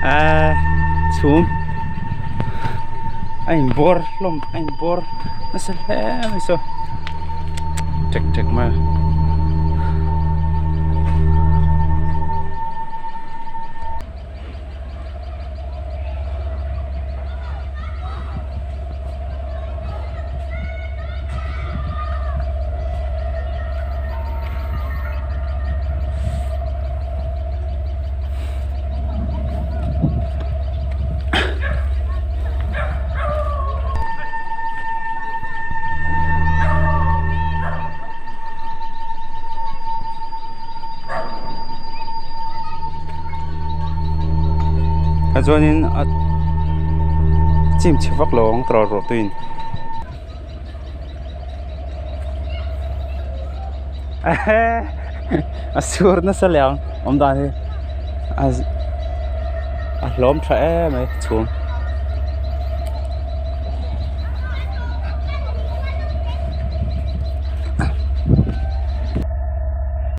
à xuống anh bor lom anh bor nó sẽ lẽ mày sao check check mà cho nên chim chim vắt lông trò rộ tuyên sur nó sẽ lẹo ông ta thì lốm trẻ mày xuống